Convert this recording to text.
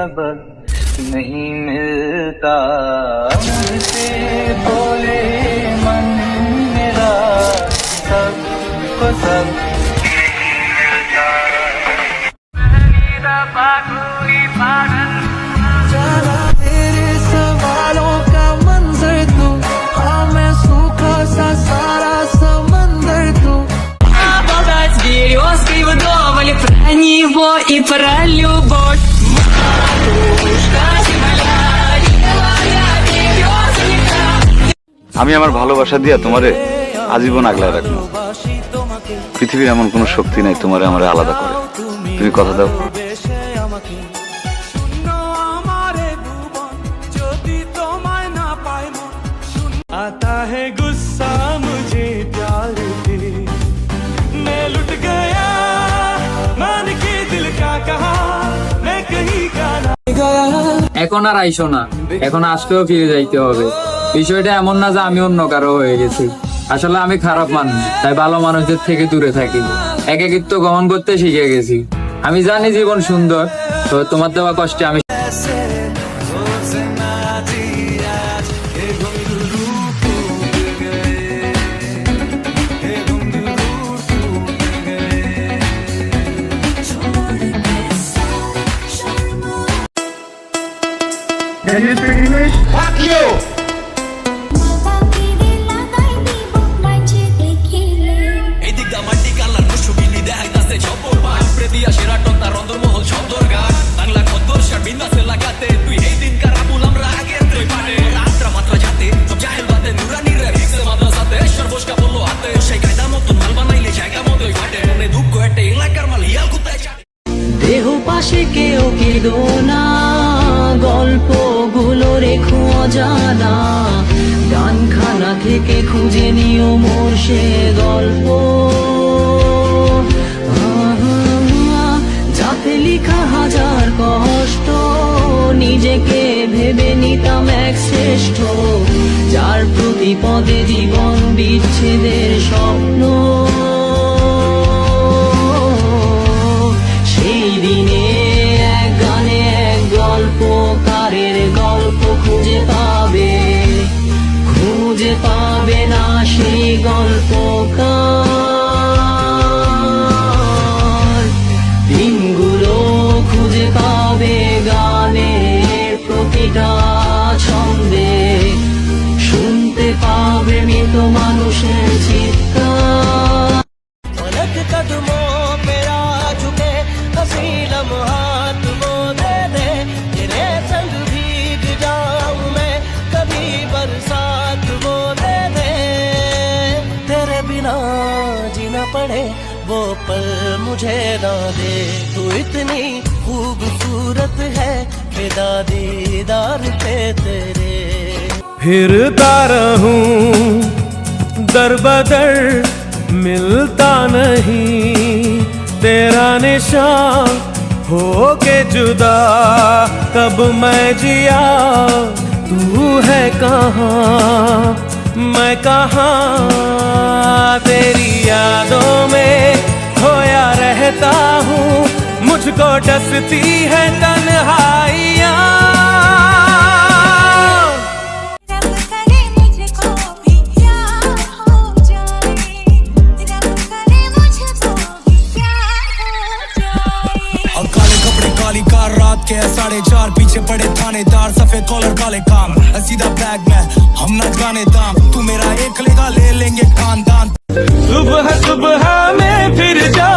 सबक नहीं मिलता, मुझसे बोले मन मेरा सबको सब तेरे सवालों का मंजर तू, हाँ मैं सूखा सा सारा समंदर तू. Обладать березкой вдоволь, про него и про любовь. Матушка земля, белая березовика. আমি আমার ভালোবাসা দিয়া তোমারে আজীবন আগলায় রাখবো। পৃথিবীর এমন কোনো শক্তি নাই তোমারে আমারে আলাদা করে। তুমি কথা দাও। आता है गुस्सा मुझे प्यार पे, मैं लुट गया मान के दिल का कहा, मैं कहीं का ना गया. এখন আর আইসো না, এখন আসলেও ফিরে যাইতে হবে। বিষয়টা এমন না যে আমি অন্য কারো হয়ে গেছি। আসলে আমি খারাপ মানুষ, তাই ভালো মানুষদের থেকে দূরে থাকি। একাকিত্ব গ্রহণ করতে শিখে গেছি। আমি জানি জীবন সুন্দর, তো তোমার দেওয়া কষ্টে আমি Can you speak English? Fuck you! দেহ পাশে কেউ কেঁদো না, গল্পগুলো রেখো অজানা, গানখানা থেকে খুঁজে নিও মোর সে গল্প, যাতে লিখা হাজার কষ্ট, নিজেকে ভেবে নিতাম এক শ্রেষ্ঠ, যার প্রতি পদে জীবন বিচ্ছেদের স্বপ্ন। সেই দিনে এক গানে এক গল্পকারের গল্প খুঁজে পাবে না সেই গল্পকার। দিনগুলো খুঁজে পাবে গানের প্রতিটা ছন্দে, শুনতে পাবে মৃত মানুষের চিৎকার। पलक कदमों पे आ झुके हंसी लम्हात वो दे दे, तेरे संग भीग जाऊं मैं कभी बरसात वो दे दे, तेरे बिना जीना पड़े वो पल मुझे ना दे, तू इतनी खूबसूरत है फिदा दीदार पे तेरे. फिरता रहूं दर बदर मिलता नहीं तेरा निशान, हो के जुदा कब मैं जिया, तू है कहाँ मैं कहाँ, तेरी यादों में खोया रहता हूँ, मुझको डसती है तन्हाइयाँ. रात के 4:30 पीछे पड़े थानेदार, सफेद कॉलर काले काम, सीधा बैग में हम ना जाने दाम, तू मेरा एक लेगा ले लेंगे खानदान. सुबह सुबह में फिर जा